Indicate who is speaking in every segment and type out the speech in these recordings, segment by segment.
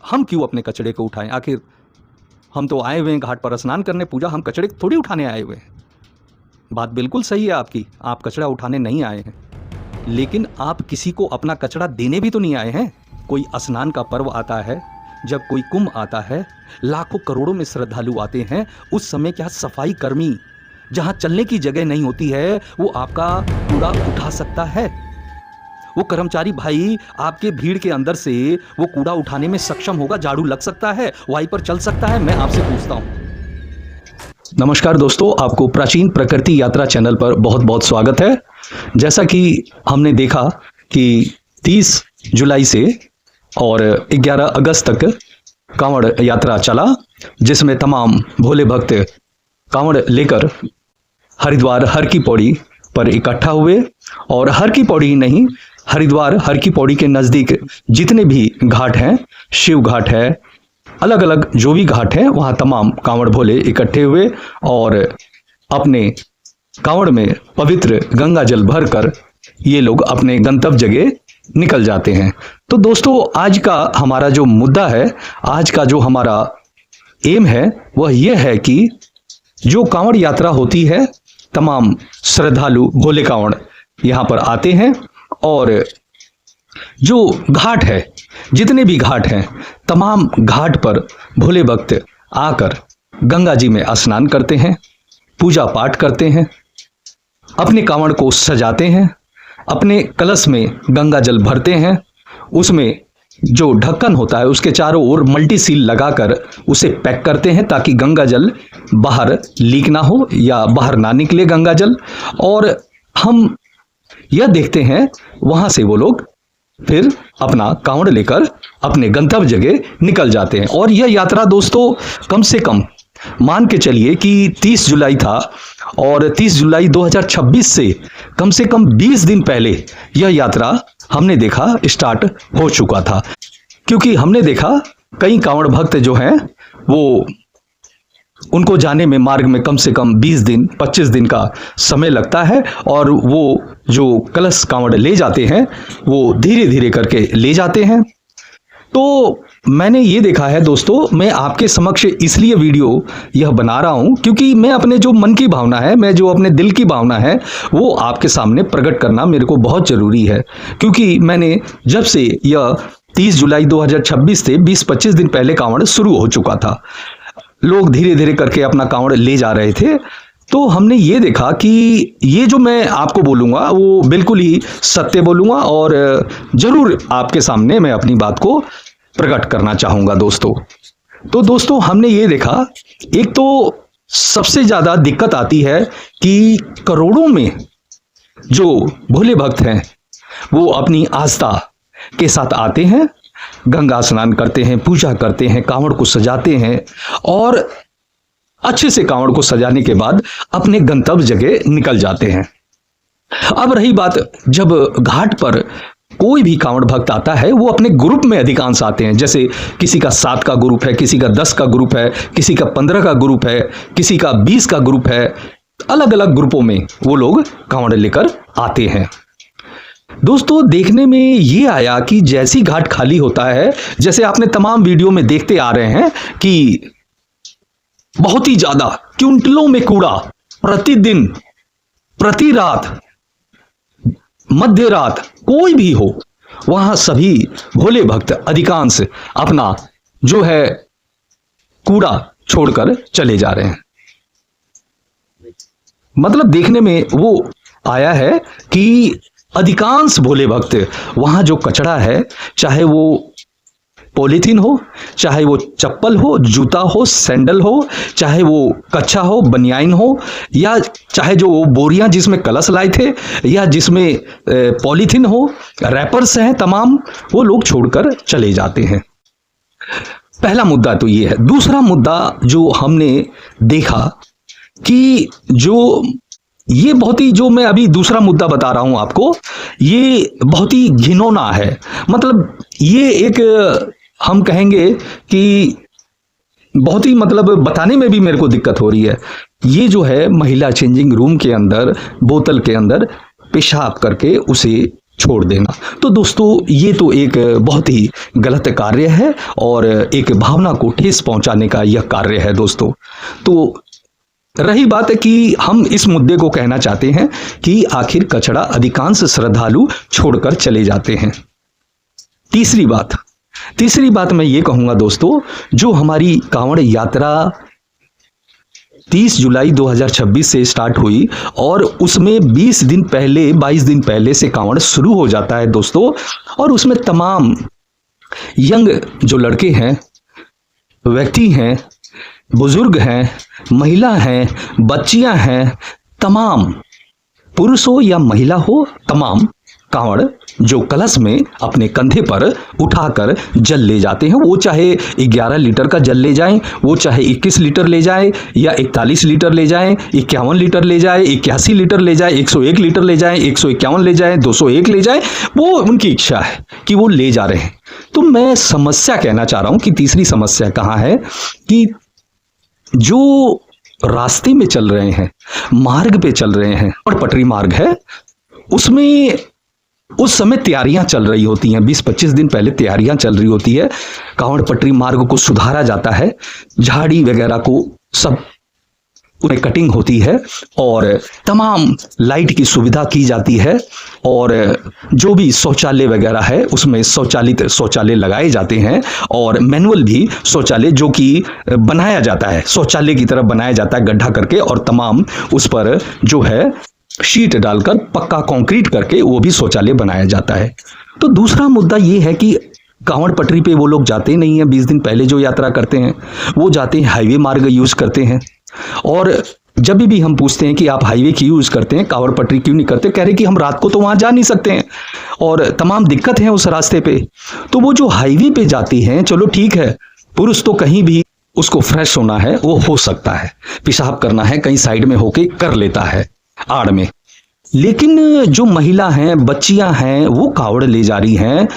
Speaker 1: हम क्यों अपने कचड़े को उठाएं? आखिर हम तो आए हुए हैं घाट पर स्नान करने, पूजा, हम कचड़े थोड़ी उठाने आए हुए हैं। बात बिल्कुल सही है आपकी, आप कचड़ा उठाने नहीं आए हैं, लेकिन आप किसी को अपना कचड़ा देने भी तो नहीं आए हैं। कोई स्नान का पर्व आता है, जब कोई कुंभ आता है, लाखों करोड़ों में श्रद्धालु आते हैं, उस समय क्या सफाई कर्मी जहां चलने की जगह नहीं होती है वो आपका कूड़ा उठा सकता है? वो कर्मचारी भाई आपके भीड़ के अंदर से वो कूड़ा उठाने में सक्षम होगा? झाड़ू लग सकता है, वाइपर चल सकता है? मैं आपसे पूछता हूं। नमस्कार दोस्तों, आपको प्राचीन प्रकृति यात्रा चैनल पर बहुत बहुत स्वागत है। जैसा कि हमने देखा कि 30 जुलाई से और 11 अगस्त तक कांवड़ यात्रा चला, जिसमें तमाम भोले भक्त कांवड़ लेकर हरिद्वार हर की पौड़ी पर इकट्ठा हुए। और हर की पौड़ी ही नहीं, हरिद्वार हर की पौड़ी के नज़दीक जितने भी घाट हैं, शिव घाट है, अलग अलग जो भी घाट हैं, वहाँ तमाम कांवड़ भोले इकट्ठे हुए और अपने कांवड़ में पवित्र गंगा जल भरकर ये लोग अपने गंतव्य जगह निकल जाते हैं। तो दोस्तों, आज का हमारा जो मुद्दा है, आज का जो हमारा एम है, वह यह है कि जो कांवड़ यात्रा होती है, तमाम श्रद्धालु भोले कांवड़ यहाँ पर आते हैं और जो घाट है, जितने भी घाट हैं, तमाम घाट पर भोले भक्त आकर गंगा जी में स्नान करते हैं, पूजा पाठ करते हैं, अपने कांवड़ को सजाते हैं, अपने कलश में गंगा जल भरते हैं, उसमें जो ढक्कन होता है उसके चारों ओर मल्टी सील लगाकर उसे पैक करते हैं ताकि गंगा जल बाहर लीक ना हो या बाहर ना निकले गंगा जल। और हम यह देखते हैं वहां से वो लोग फिर अपना कांवड़ लेकर अपने गंतव्य जगह निकल जाते हैं। और यह यात्रा दोस्तों कम से कम मान के चलिए कि 30 जुलाई था और 30 जुलाई 2026 से कम 20 दिन पहले यह यात्रा हमने देखा स्टार्ट हो चुका था। क्योंकि हमने देखा कई कांवड़ भक्त जो हैं वो उनको जाने में मार्ग में कम से कम 20 दिन 25 दिन का समय लगता है और वो जो कलश कांवड़ ले जाते हैं वो धीरे धीरे करके ले जाते हैं। तो मैंने ये देखा है दोस्तों, मैं आपके समक्ष इसलिए वीडियो यह बना रहा हूं क्योंकि मैं अपने जो मन की भावना है, मैं जो अपने दिल की भावना है, वो आपके सामने प्रकट करना मेरे को बहुत जरूरी है। क्योंकि मैंने जब से यह 30 जुलाई 2026 से 20-25 दिन पहले कांवड़ शुरू हो चुका था, लोग धीरे धीरे करके अपना कांवड़ ले जा रहे थे, तो हमने ये देखा कि ये जो मैं आपको बोलूँगा वो बिल्कुल ही सत्य बोलूँगा और ज़रूर आपके सामने मैं अपनी बात को प्रकट करना चाहूँगा दोस्तों। तो दोस्तों, हमने ये देखा, एक तो सबसे ज़्यादा दिक्कत आती है कि करोड़ों में जो भोले भक्त हैं वो अपनी आस्था के साथ आते हैं, गंगा स्नान करते हैं, पूजा करते हैं, कांवड़ को सजाते हैं और अच्छे से कांवड़ को सजाने के बाद अपने गंतव्य जगह निकल जाते हैं। अब रही बात, जब घाट पर कोई भी कांवड़ भक्त आता है वो अपने ग्रुप में अधिकांश आते हैं। जैसे किसी का 7 का ग्रुप है, किसी का 10 का ग्रुप है, किसी का 15 का ग्रुप है, किसी का 20 का ग्रुप है, अलग अलग ग्रुपों में वो लोग कांवड़ लेकर आते हैं। दोस्तों, देखने में ये आया कि जैसी घाट खाली होता है, जैसे आपने तमाम वीडियो में देखते आ रहे हैं कि बहुत ही ज्यादा क्विंटलों में कूड़ा प्रतिदिन, प्रति रात, मध्य रात, कोई भी हो, वहां सभी भोले भक्त अधिकांश अपना जो है कूड़ा छोड़कर चले जा रहे हैं। मतलब देखने में वो आया है कि अधिकांश भोले भक्त वहां जो कचरा है, चाहे वो पॉलीथीन हो, चाहे वो चप्पल हो, जूता हो, सैंडल हो, चाहे वो कच्छा हो, बनियाइन हो, या चाहे जो वो बोरियां जिसमें कलश लाए थे, या जिसमें पॉलीथीन हो, रैपर्स हैं तमाम, वो लोग छोड़कर चले जाते हैं। पहला मुद्दा तो ये है। दूसरा मुद्दा जो हमने देखा कि जो ये बहुत ही, जो मैं अभी दूसरा मुद्दा बता रहा हूं आपको, ये बहुत ही घिनौना है। मतलब ये एक, हम कहेंगे कि बहुत ही, मतलब बताने में भी मेरे को दिक्कत हो रही है। ये जो है महिला चेंजिंग रूम के अंदर बोतल के अंदर पेशाब करके उसे छोड़ देना। तो दोस्तों ये तो एक बहुत ही गलत कार्य है और एक भावना को ठेस पहुंचाने का यह कार्य है दोस्तों। तो रही बात है कि हम इस मुद्दे को कहना चाहते हैं कि आखिर कचड़ा अधिकांश श्रद्धालु छोड़कर चले जाते हैं। तीसरी बात मैं ये कहूंगा दोस्तों, जो हमारी कांवड़ यात्रा 30 जुलाई 2026 से स्टार्ट हुई और उसमें 22 दिन पहले से कांवड़ शुरू हो जाता है दोस्तों, और उसमें तमाम यंग जो लड़के हैं, व्यक्ति हैं, बुजुर्ग हैं, महिला हैं, बच्चियां हैं, तमाम पुरुष हो या महिला हो, तमाम कांवड़ जो कलश में अपने कंधे पर उठाकर जल ले जाते हैं, वो चाहे 11 लीटर का जल ले जाएं, वो चाहे 21 लीटर ले जाएं या 41 लीटर ले जाएं, 51 लीटर ले जाएं, 81 लीटर ले जाएं, 101 लीटर ले जाएं, 151 ले जाएं, 201 ले जाएं, वो उनकी इच्छा है कि वो ले जा रहे हैं। तो मैं समस्या कहना चाह रहा हूं कि तीसरी समस्या कहां है कि जो रास्ते में चल रहे हैं, मार्ग पे चल रहे हैं और पटरी मार्ग है, उसमें उस समय तैयारियां चल रही होती हैं, 20-25 दिन पहले तैयारियां चल रही होती है, कांवड़ पटरी मार्ग को सुधारा जाता है, झाड़ी वगैरह को सब उन्हें कटिंग होती है और तमाम लाइट की सुविधा की जाती है, और जो भी शौचालय वगैरह है उसमें शौचालय लगाए जाते हैं, और मैनुअल भी शौचालय जो कि बनाया जाता है, शौचालय की तरफ बनाया जाता है गड्ढा करके, और तमाम उस पर जो है शीट डालकर पक्का कंक्रीट करके वो भी शौचालय बनाया जाता है। तो दूसरा मुद्दा ये है कि कांवड़ पटरी पे वो लोग जाते नहीं हैं 20 दिन पहले जो यात्रा करते हैं, वो जाते हैं हाईवे मार्ग यूज करते हैं, और जब भी हम पूछते हैं कि आप हाईवे क्यों यूज करते हैं, कांवड़ पटरी क्यों नहीं करते, कह रहे कि हम रात को तो वहां जा नहीं सकते हैं और तमाम दिक्कत है उस रास्ते पे। तो वो जो हाईवे पे जाती हैं, चलो ठीक है, पुरुष तो कहीं भी उसको फ्रेश होना है वो हो सकता है, पेशाब करना है कहीं साइड में होके कर लेता है आड़ में, लेकिन जो महिला हैं, बच्चियां हैं, वो कावड़ ले जा रही हैं,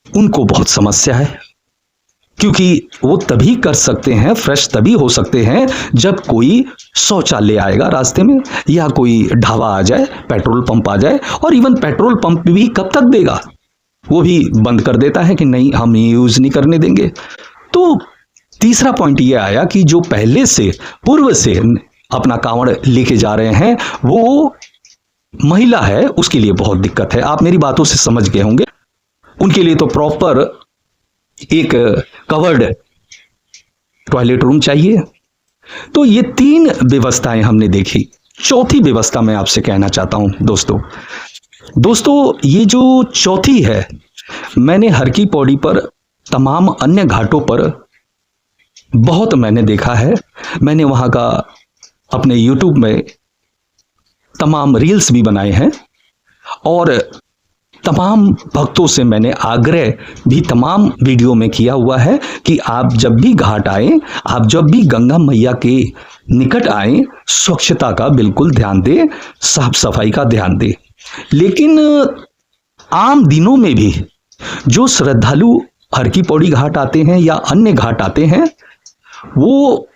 Speaker 1: उनको बहुत समस्या है, क्योंकि वो तभी कर सकते हैं, फ्रेश तभी हो सकते हैं जब कोई शौचालय आएगा रास्ते में, या कोई ढाबा आ जाए, पेट्रोल पंप आ जाए, और इवन पेट्रोल पंप भी कब तक देगा, वो भी बंद कर देता है कि नहीं हम यूज नहीं करने देंगे। तो तीसरा पॉइंट ये आया कि जो पहले से पूर्व से अपना कांवड़ लेके जा रहे हैं, वो महिला है, उसके लिए बहुत दिक्कत है। आप मेरी बातों से समझ गए होंगे, उनके लिए तो प्रॉपर एक कवर्ड टॉयलेट रूम चाहिए। तो ये 3 व्यवस्थाएं हमने देखी। चौथी व्यवस्था मैं आपसे कहना चाहता हूं दोस्तों, ये जो चौथी है, मैंने हर की पौड़ी पर, तमाम अन्य घाटों पर बहुत मैंने देखा है। मैंने वहां का अपने YouTube में तमाम रील्स भी बनाए हैं, और तमाम भक्तों से मैंने आग्रह भी तमाम वीडियो में किया हुआ है कि आप जब भी घाट आए, आप जब भी गंगा मैया के निकट आए, स्वच्छता का बिल्कुल ध्यान दें, साफ सफाई का ध्यान दें। लेकिन आम दिनों में भी जो श्रद्धालु हर की पौड़ी घाट आते हैं या अन्य घाट आते हैं, वो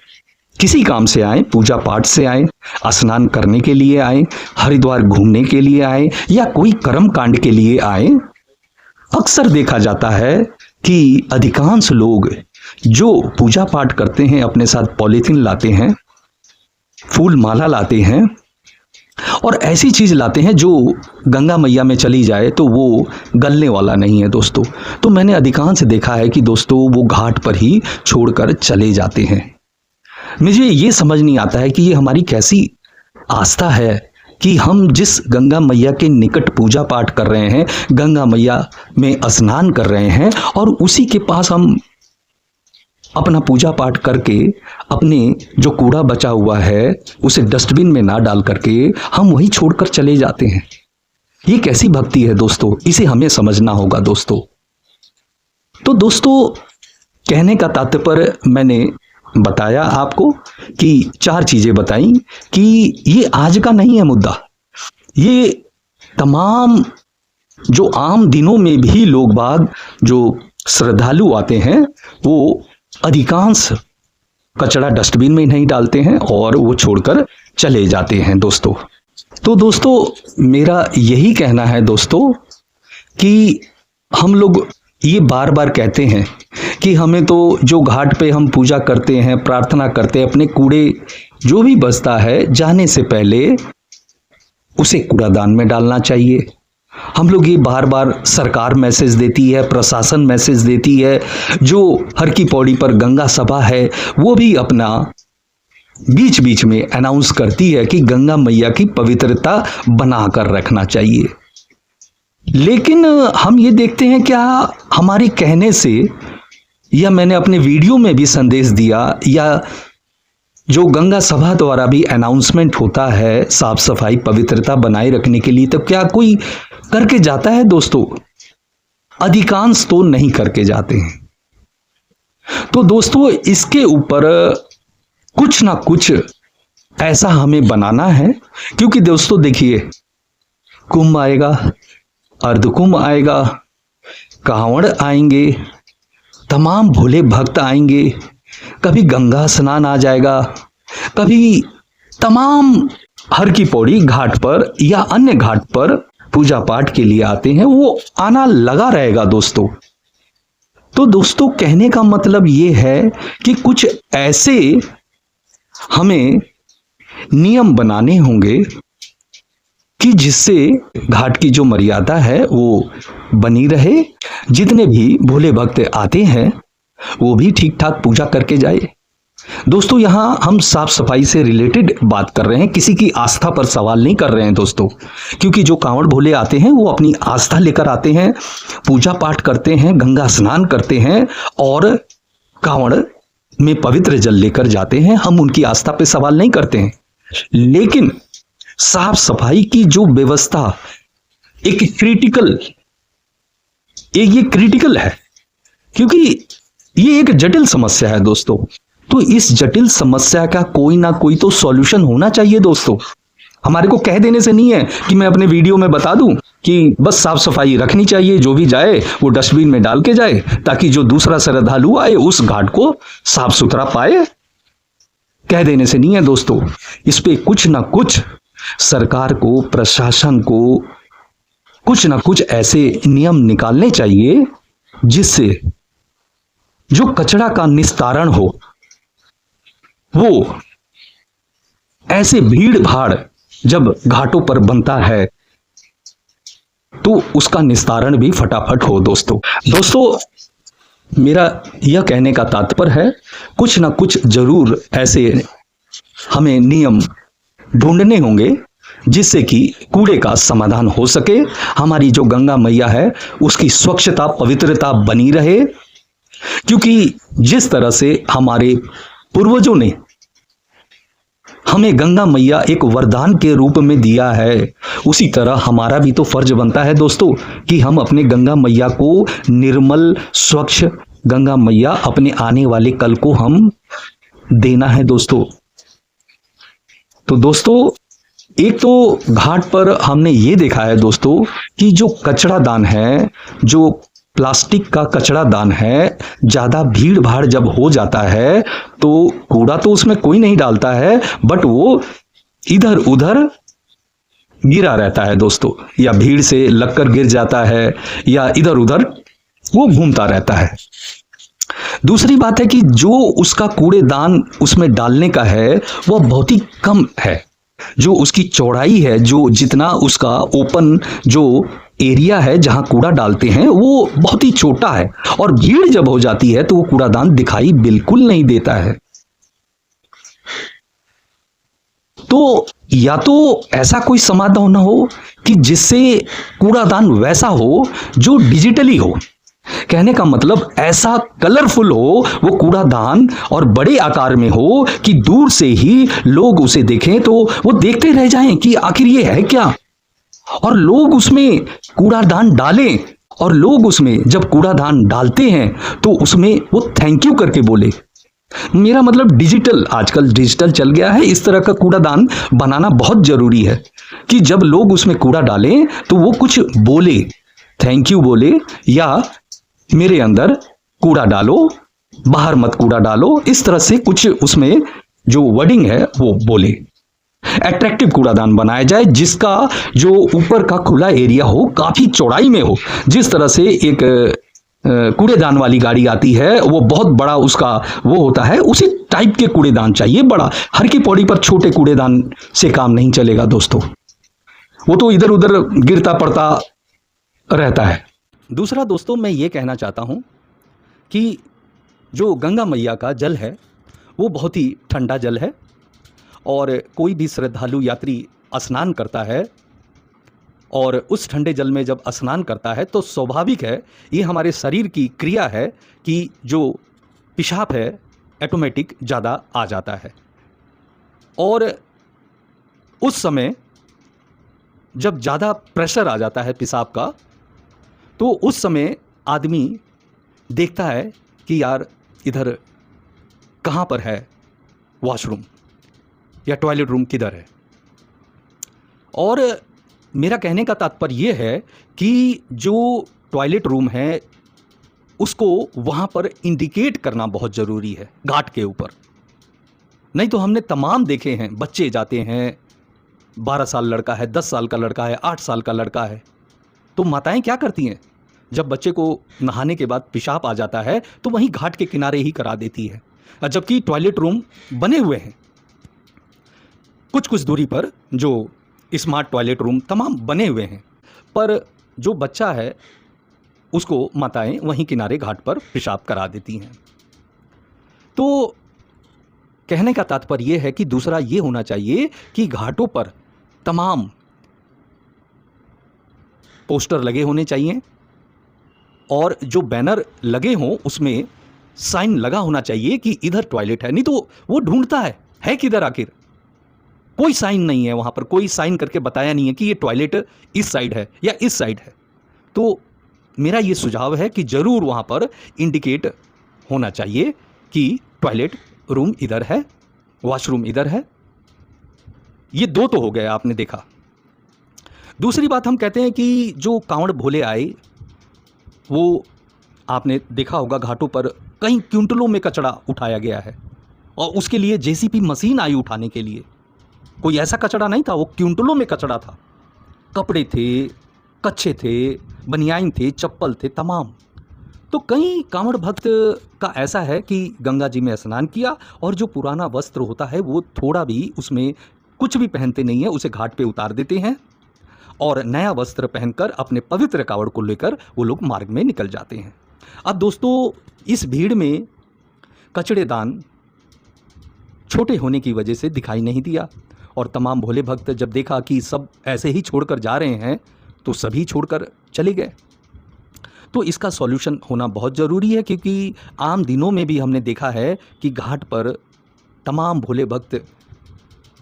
Speaker 1: किसी काम से आए, पूजा पाठ से आए, स्नान करने के लिए आए, हरिद्वार घूमने के लिए आए, या कोई कर्म कांड के लिए आए, अक्सर देखा जाता है कि अधिकांश लोग जो पूजा पाठ करते हैं अपने साथ पॉलीथीन लाते हैं, फूल माला लाते हैं, और ऐसी चीज लाते हैं जो गंगा मैया में चली जाए तो वो गलने वाला नहीं है दोस्तों। तो मैंने अधिकांश देखा है कि दोस्तों वो घाट पर ही छोड़कर चले जाते हैं। मुझे ये समझ नहीं आता है कि ये हमारी कैसी आस्था है कि हम जिस गंगा मैया के निकट पूजा पाठ कर रहे हैं, गंगा मैया में स्नान कर रहे हैं, और उसी के पास हम अपना पूजा पाठ करके अपने जो कूड़ा बचा हुआ है उसे डस्टबिन में ना डाल करके हम वही छोड़कर चले जाते हैं। ये कैसी भक्ति है दोस्तों, इसे हमें समझना होगा दोस्तों। तो दोस्तों, कहने का तात्पर्य मैंने बताया आपको कि 4 चीजें बताई कि ये आज का नहीं है मुद्दा, ये तमाम जो आम दिनों में भी लोग बाग जो श्रद्धालु आते हैं, वो अधिकांश कचरा डस्टबिन में नहीं डालते हैं और वो छोड़कर चले जाते हैं दोस्तों। तो दोस्तों, मेरा यही कहना है दोस्तों कि हम लोग ये बार बार कहते हैं कि हमें तो जो घाट पे हम पूजा करते हैं, प्रार्थना करते हैं, अपने कूड़े जो भी बचता है जाने से पहले उसे कूड़ादान में डालना चाहिए। हम लोग ये बार बार सरकार मैसेज देती है, प्रशासन मैसेज देती है, जो हर की पौड़ी पर गंगा सभा है वो भी अपना बीच बीच में अनाउंस करती है कि गंगा मैया की पवित्रता बनाकर रखना चाहिए। लेकिन हम ये देखते हैं क्या हमारे कहने से, या मैंने अपने वीडियो में भी संदेश दिया, या जो गंगा सभा द्वारा भी अनाउंसमेंट होता है साफ सफाई पवित्रता बनाए रखने के लिए, तो क्या कोई करके जाता है दोस्तों? अधिकांश तो नहीं करके जाते हैं। तो दोस्तों इसके ऊपर कुछ ना कुछ ऐसा हमें बनाना है, क्योंकि दोस्तों देखिए, कुंभ आएगा, अर्धकुंभ आएगा, कांवड़ आएंगे, तमाम भोले भक्त आएंगे, कभी गंगा स्नान आ जाएगा, कभी तमाम हर की पौड़ी घाट पर या अन्य घाट पर पूजा पाठ के लिए आते हैं, वो आना लगा रहेगा दोस्तों। तो दोस्तों कहने का मतलब ये है कि कुछ ऐसे हमें नियम बनाने होंगे कि जिससे घाट की जो मर्यादा है वो बनी रहे, जितने भी भोले भक्त आते हैं वो भी ठीक ठाक पूजा करके जाए। दोस्तों यहां हम साफ सफाई से रिलेटेड बात कर रहे हैं, किसी की आस्था पर सवाल नहीं कर रहे हैं दोस्तों, क्योंकि जो कांवड़ भोले आते हैं वो अपनी आस्था लेकर आते हैं, पूजा पाठ करते हैं, गंगा स्नान करते हैं और कांवड़ में पवित्र जल लेकर जाते हैं। हम उनकी आस्था पे सवाल नहीं करते हैं, लेकिन साफ सफाई की जो व्यवस्था एक क्रिटिकल है, क्योंकि ये एक जटिल समस्या है दोस्तों। तो इस जटिल समस्या का कोई ना कोई तो सॉल्यूशन होना चाहिए दोस्तों। हमारे को कह देने से नहीं है कि मैं अपने वीडियो में बता दूं कि बस साफ सफाई रखनी चाहिए, जो भी जाए वो डस्टबिन में डाल के जाए, ताकि जो दूसरा श्रद्धालु आए उस घाट को साफ सुथरा पाए। कह देने से नहीं है दोस्तों, इस पे कुछ ना कुछ सरकार को, प्रशासन को कुछ ना कुछ ऐसे नियम निकालने चाहिए जिससे जो कचरा का निस्तारण हो, वो ऐसे भीड़ भाड़ जब घाटों पर बनता है तो उसका निस्तारण भी फटाफट हो दोस्तों मेरा यह कहने का तात्पर्य है, कुछ ना कुछ जरूर ऐसे हमें नियम ढूंढने होंगे जिससे कि कूड़े का समाधान हो सके, हमारी जो गंगा मैया है उसकी स्वच्छता पवित्रता बनी रहे। क्योंकि जिस तरह से हमारे पूर्वजों ने हमें गंगा मैया एक वरदान के रूप में दिया है, उसी तरह हमारा भी तो फर्ज बनता है दोस्तों कि हम अपने गंगा मैया को निर्मल स्वच्छ गंगा मैया अपने आने वाले कल को हम देना है दोस्तों। तो दोस्तों एक तो घाट पर हमने ये देखा है दोस्तों कि जो कचरा दान है, जो प्लास्टिक का कचरा दान है, ज्यादा भीड़ भाड़ जब हो जाता है तो कूड़ा तो उसमें कोई नहीं डालता है, बट वो इधर उधर गिरा रहता है दोस्तों, या भीड़ से लगकर गिर जाता है या इधर उधर वो घूमता रहता है। दूसरी बात है कि जो उसका कूड़ेदान उसमें डालने का है वह बहुत ही कम है, जो उसकी चौड़ाई है, जो जितना उसका ओपन जो एरिया है जहां कूड़ा डालते हैं वो बहुत ही छोटा है, और भीड़ जब हो जाती है तो वो कूड़ादान दिखाई बिल्कुल नहीं देता है। तो या तो ऐसा कोई समाधान हो कि जिससे कूड़ादान वैसा हो जो डिजिटली हो, कहने का मतलब ऐसा कलरफुल हो वो कूड़ादान और बड़े आकार में हो कि दूर से ही लोग उसे देखें तो वो देखते रह जाएं कि आखिर ये है क्या, और लोग उसमें कूड़ादान डालें, और लोग उसमें जब कूड़ादान डालते हैं तो उसमें वो थैंक यू करके बोले। मेरा मतलब डिजिटल, आजकल डिजिटल चल गया है, इस तरह का कूड़ादान बनाना बहुत जरूरी है कि जब लोग उसमें कूड़ा डालें तो वो कुछ बोले, थैंक यू बोले, या मेरे अंदर कूड़ा डालो, बाहर मत कूड़ा डालो, इस तरह से कुछ उसमें जो वर्डिंग है वो बोले। अट्रैक्टिव कूड़ादान बनाया जाए जिसका जो ऊपर का खुला एरिया हो, काफ़ी चौड़ाई में हो। जिस तरह से एक कूड़ेदान वाली गाड़ी आती है, वो बहुत बड़ा उसका वो होता है, उसी टाइप के कूड़ेदान चाहिए बड़ा। हर की पौड़ी पर छोटे कूड़ेदान से काम नहीं चलेगा दोस्तों, वो तो इधर उधर गिरता पड़ता रहता है। दूसरा दोस्तों, मैं ये कहना चाहता हूँ कि जो गंगा मैया का जल है वो बहुत ही ठंडा जल है, और कोई भी श्रद्धालु यात्री स्नान करता है और उस ठंडे जल में जब स्नान करता है तो स्वाभाविक है, ये हमारे शरीर की क्रिया है कि जो पेशाब है ऑटोमेटिक ज़्यादा आ जाता है। और उस समय जब ज़्यादा प्रेशर आ जाता है पेशाब का, तो उस समय आदमी देखता है कि यार इधर कहाँ पर है वॉशरूम या टॉयलेट रूम किधर है। और मेरा कहने का तात्पर्य ये है कि जो टॉयलेट रूम है उसको वहाँ पर इंडिकेट करना बहुत ज़रूरी है घाट के ऊपर। नहीं तो हमने तमाम देखे हैं, बच्चे जाते हैं, 12 साल लड़का है, 10 साल का लड़का है, 8 साल का लड़का है, तो माताएं क्या करती हैं, जब बच्चे को नहाने के बाद पेशाब आ जाता है तो वहीं घाट के किनारे ही करा देती है, जबकि टॉयलेट रूम बने हुए हैं कुछ कुछ दूरी पर, जो स्मार्ट टॉयलेट रूम तमाम बने हुए हैं, पर जो बच्चा है उसको माताएं वहीं किनारे घाट पर पेशाब करा देती हैं। तो कहने का तात्पर्य यह है कि दूसरा ये होना चाहिए कि घाटों पर तमाम पोस्टर लगे होने चाहिए, और जो बैनर लगे हों उसमें साइन लगा होना चाहिए कि इधर टॉयलेट है। नहीं तो वो ढूंढता है किधर, आखिर कोई साइन नहीं है वहाँ पर, कोई साइन करके बताया नहीं है कि ये टॉयलेट इस साइड है या इस साइड है। तो मेरा ये सुझाव है कि ज़रूर वहाँ पर इंडिकेट होना चाहिए कि टॉयलेट रूम इधर है, वॉशरूम इधर है। ये दो तो हो गए, आपने देखा। दूसरी बात हम कहते हैं कि जो कांवड़ भोले आए, वो आपने देखा होगा घाटों पर कई क्विंटलों में कचरा उठाया गया है, और उसके लिए जेसीबी मशीन आई उठाने के लिए। कोई ऐसा कचरा नहीं था, वो क्विंटलों में कचरा था। कपड़े थे, कच्छे थे, बनियाइन थे, चप्पल थे, तमाम। तो कई कांवड़ भक्त का ऐसा है कि गंगा जी में स्नान किया और जो पुराना वस्त्र होता है वो थोड़ा भी उसमें कुछ भी पहनते नहीं है, उसे घाट पे उतार देते हैं और नया वस्त्र पहनकर अपने पवित्र कांवड़ को लेकर वो लोग मार्ग में निकल जाते हैं। अब दोस्तों, इस भीड़ में कचड़ेदान छोटे होने की वजह से दिखाई नहीं दिया, और तमाम भोले भक्त जब देखा कि सब ऐसे ही छोड़कर जा रहे हैं तो सभी छोड़कर चले गए। तो इसका सॉल्यूशन होना बहुत ज़रूरी है, क्योंकि आम दिनों में भी हमने देखा है कि घाट पर तमाम भोले भक्त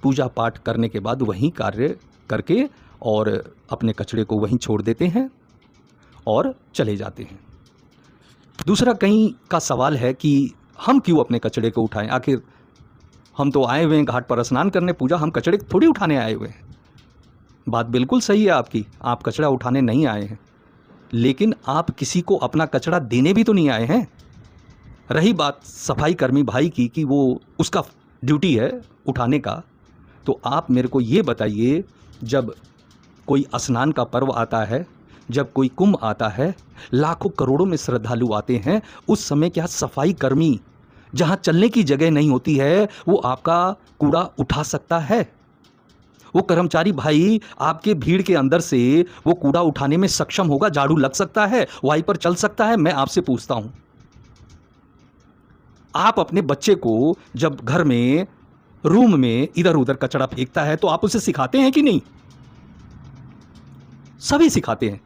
Speaker 1: पूजा पाठ करने के बाद वहीं कार्य करके और अपने कचड़े को वहीं छोड़ देते हैं और चले जाते हैं। दूसरा कहीं का सवाल है कि हम क्यों अपने कचड़े को उठाएं, आखिर हम तो आए हुए हैं घाट पर स्नान करने, पूजा, हम कचड़े थोड़ी उठाने आए हुए हैं। बात बिल्कुल सही है आपकी, आप कचरा उठाने नहीं आए हैं, लेकिन आप किसी को अपना कचरा देने भी तो नहीं आए हैं। रही बात सफाई कर्मी भाई की कि वो उसका ड्यूटी है उठाने का, तो आप मेरे को ये बताइए, जब कोई स्नान का पर्व आता है, जब कोई कुंभ आता है, लाखों करोड़ों में श्रद्धालु आते हैं, उस समय क्या सफाई कर्मी जहाँ चलने की जगह नहीं होती है वो आपका कूड़ा उठा सकता है? वो कर्मचारी भाई आपके भीड़ के अंदर से वो कूड़ा उठाने में सक्षम होगा? झाड़ू लग सकता है, वाइपर चल सकता है? मैं आपसे पूछता हूं, आप अपने बच्चे को जब घर में रूम में इधर उधर कचरा फेंकता है तो आप उसे सिखाते हैं कि नहीं? सभी सिखाते हैं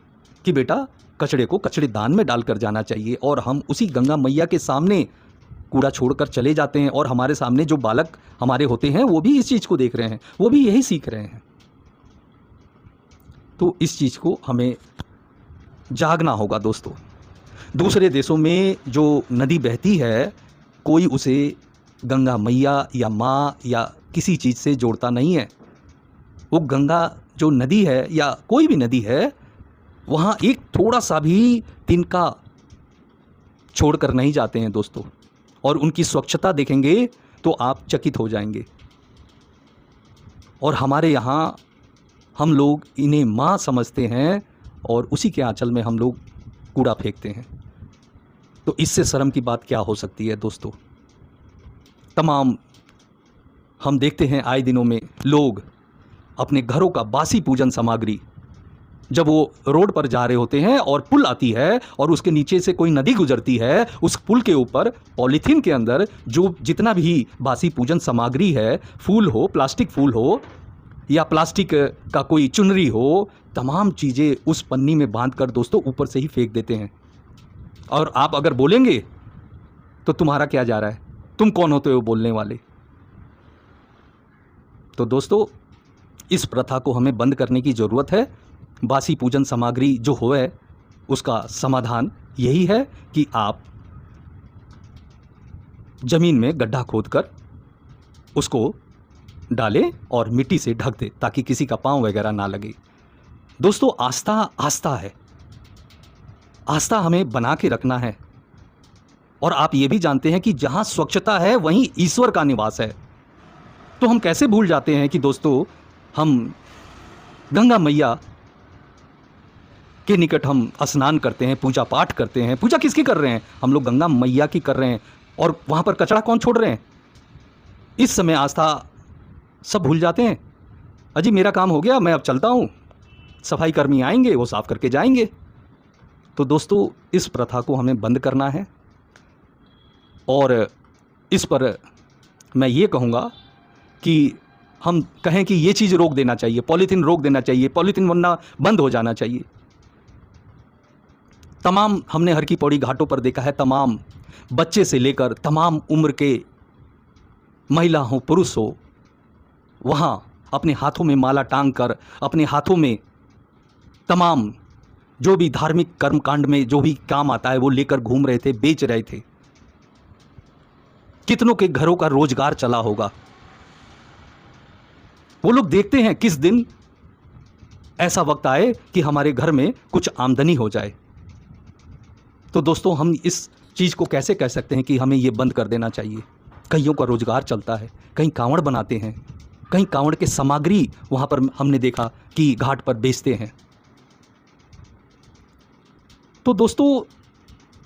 Speaker 1: कि बेटा कचड़े को कचड़ेदान में डालकर जाना चाहिए, और हम उसी गंगा मैया के सामने कूड़ा छोड़कर चले जाते हैं, और हमारे सामने जो बालक हमारे होते हैं वो भी इस चीज़ को देख रहे हैं, वो भी यही सीख रहे हैं। तो इस चीज़ को हमें जागना होगा दोस्तों। दूसरे देशों में जो नदी बहती है, कोई उसे गंगा मैया या माँ या किसी चीज़ से जोड़ता नहीं है। वो गंगा जो नदी है या कोई भी नदी है, वहाँ एक थोड़ा सा भी तिनका छोड़कर नहीं जाते हैं दोस्तों, और उनकी स्वच्छता देखेंगे तो आप चकित हो जाएंगे। और हमारे यहाँ हम लोग इन्हें माँ समझते हैं और उसी के आंचल में हम लोग कूड़ा फेंकते हैं। तो इससे शर्म की बात क्या हो सकती है दोस्तों। तमाम हम देखते हैं आए दिनों में लोग अपने घरों का बासी पूजन सामग्री जब वो रोड पर जा रहे होते हैं और पुल आती है और उसके नीचे से कोई नदी गुजरती है, उस पुल के ऊपर पॉलीथीन के अंदर जो जितना भी बासी पूजन सामग्री है, फूल हो, प्लास्टिक फूल हो या प्लास्टिक का कोई चुनरी हो, तमाम चीज़ें उस पन्नी में बांध कर दोस्तों ऊपर से ही फेंक देते हैं। और आप अगर बोलेंगे तो तुम्हारा क्या जा रहा है, तुम कौन होते हो बोलने वाले। तो दोस्तों इस प्रथा को हमें बंद करने की ज़रूरत है। बासी पूजन सामग्री जो हो है उसका समाधान यही है कि आप ज़मीन में गड्ढा खोदकर उसको डालें और मिट्टी से ढक दें ताकि किसी का पांव वगैरह ना लगे। दोस्तों आस्था आस्था है, आस्था हमें बना के रखना है। और आप ये भी जानते हैं कि जहाँ स्वच्छता है वहीं ईश्वर का निवास है। तो हम कैसे भूल जाते हैं कि दोस्तों हम गंगा मैया के निकट हम स्नान करते हैं, पूजा पाठ करते हैं। पूजा किसकी कर रहे हैं? हम लोग गंगा मैया की कर रहे हैं। और वहाँ पर कचरा कौन छोड़ रहे हैं? इस समय आस्था सब भूल जाते हैं। अजी मेरा काम हो गया, मैं अब चलता हूँ, सफाई कर्मी आएंगे वो साफ़ करके जाएंगे। तो दोस्तों इस प्रथा को हमें बंद करना है। और इस पर मैं ये कहूँगा कि हम कहें कि ये चीज़ रोक देना चाहिए, पॉलीथीन रोक देना चाहिए, पॉलीथीन वरना बंद हो जाना चाहिए। तमाम हमने हर की पौड़ी घाटों पर देखा है, तमाम बच्चे से लेकर तमाम उम्र के महिला हो पुरुष हो, वहाँ अपने हाथों में माला टांग कर, अपने हाथों में तमाम जो भी धार्मिक कर्मकांड में जो भी काम आता है वो लेकर घूम रहे थे, बेच रहे थे। कितनों के घरों का रोजगार चला होगा। वो लोग देखते हैं किस दिन ऐसा वक्त आए कि हमारे घर में कुछ आमदनी हो जाए। तो दोस्तों हम इस चीज़ को कैसे कह सकते हैं कि हमें ये बंद कर देना चाहिए। कईयों का रोजगार चलता है, कहीं कांवड़ बनाते हैं, कहीं कांवड़ के सामग्री वहाँ पर हमने देखा कि घाट पर बेचते हैं। तो दोस्तों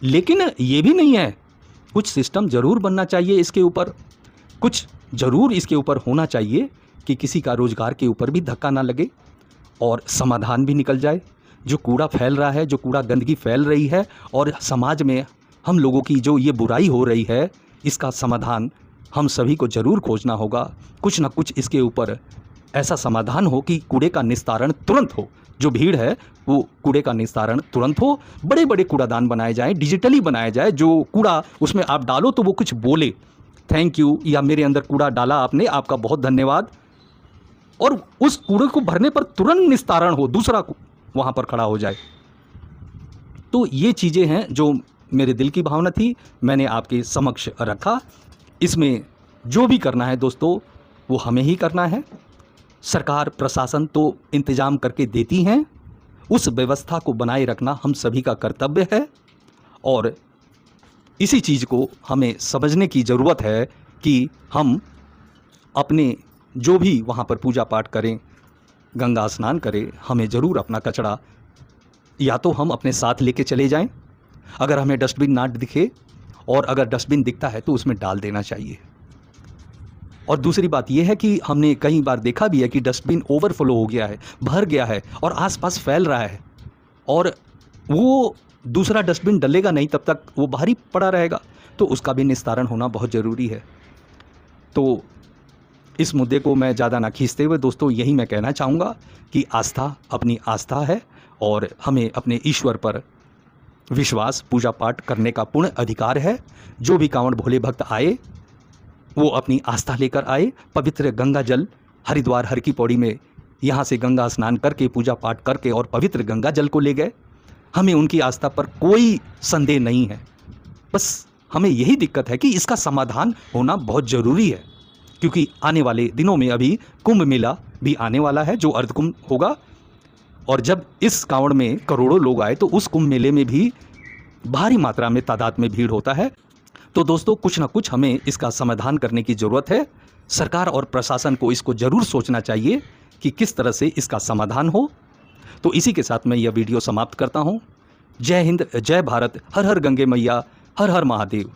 Speaker 1: लेकिन ये भी नहीं है, कुछ सिस्टम ज़रूर बनना चाहिए इसके ऊपर, कुछ ज़रूर इसके ऊपर होना चाहिए कि किसी का रोज़गार के ऊपर भी धक्का ना लगे और समाधान भी निकल जाए। जो कूड़ा फैल रहा है, जो कूड़ा गंदगी फैल रही है और समाज में हम लोगों की जो ये बुराई हो रही है, इसका समाधान हम सभी को ज़रूर खोजना होगा। कुछ ना कुछ इसके ऊपर ऐसा समाधान हो कि कूड़े का निस्तारण तुरंत हो। जो भीड़ है वो कूड़े का निस्तारण तुरंत हो। बड़े बड़े कूड़ादान बनाए जाएं, डिजिटली बनाया जाए। जो कूड़ा उसमें आप डालो तो वो कुछ बोले, थैंक यू, या मेरे अंदर कूड़ा डाला आपने, आपका बहुत धन्यवाद। और उस कूड़े को भरने पर तुरंत निस्तारण हो, दूसरा वहाँ पर खड़ा हो जाए। तो ये चीज़ें हैं जो मेरे दिल की भावना थी, मैंने आपके समक्ष रखा। इसमें जो भी करना है दोस्तों वो हमें ही करना है। सरकार प्रशासन तो इंतज़ाम करके देती हैं, उस व्यवस्था को बनाए रखना हम सभी का कर्तव्य है। और इसी चीज़ को हमें समझने की ज़रूरत है कि हम अपने जो भी वहाँ पर पूजा पाठ करें, गंगा स्नान करें, हमें ज़रूर अपना कचरा या तो हम अपने साथ लेके चले जाएं, अगर हमें डस्टबिन ना दिखे, और अगर डस्टबिन दिखता है तो उसमें डाल देना चाहिए। और दूसरी बात यह है कि हमने कई बार देखा भी है कि डस्टबिन ओवरफ्लो हो गया है, भर गया है और आसपास फैल रहा है, और वो दूसरा डस्टबिन डलेगा नहीं तब तक वो बाहर ही पड़ा रहेगा। तो उसका भी निस्तारण होना बहुत ज़रूरी है। तो इस मुद्दे को मैं ज़्यादा ना खींचते हुए दोस्तों यही मैं कहना चाहूँगा कि आस्था अपनी आस्था है और हमें अपने ईश्वर पर विश्वास, पूजा पाठ करने का पूर्ण अधिकार है। जो भी कांवड़ भोले भक्त आए वो अपनी आस्था लेकर आए। पवित्र गंगा जल हरिद्वार हर की पौड़ी में यहाँ से गंगा स्नान करके, पूजा पाठ करके और पवित्र गंगा जल को ले गए। हमें उनकी आस्था पर कोई संदेह नहीं है। बस हमें यही दिक्कत है कि इसका समाधान होना बहुत ज़रूरी है, क्योंकि आने वाले दिनों में अभी कुंभ मेला भी आने वाला है जो अर्धकुंभ होगा। और जब इस कांवड़ में करोड़ों लोग आए तो उस कुंभ मेले में भी भारी मात्रा में तादाद में भीड़ होता है। तो दोस्तों कुछ ना कुछ हमें इसका समाधान करने की ज़रूरत है। सरकार और प्रशासन को इसको ज़रूर सोचना चाहिए कि किस तरह से इसका समाधान हो। तो इसी के साथ मैं यह वीडियो समाप्त करता हूँ। जय हिंद, जय भारत, हर हर गंगे मैया, हर हर महादेव।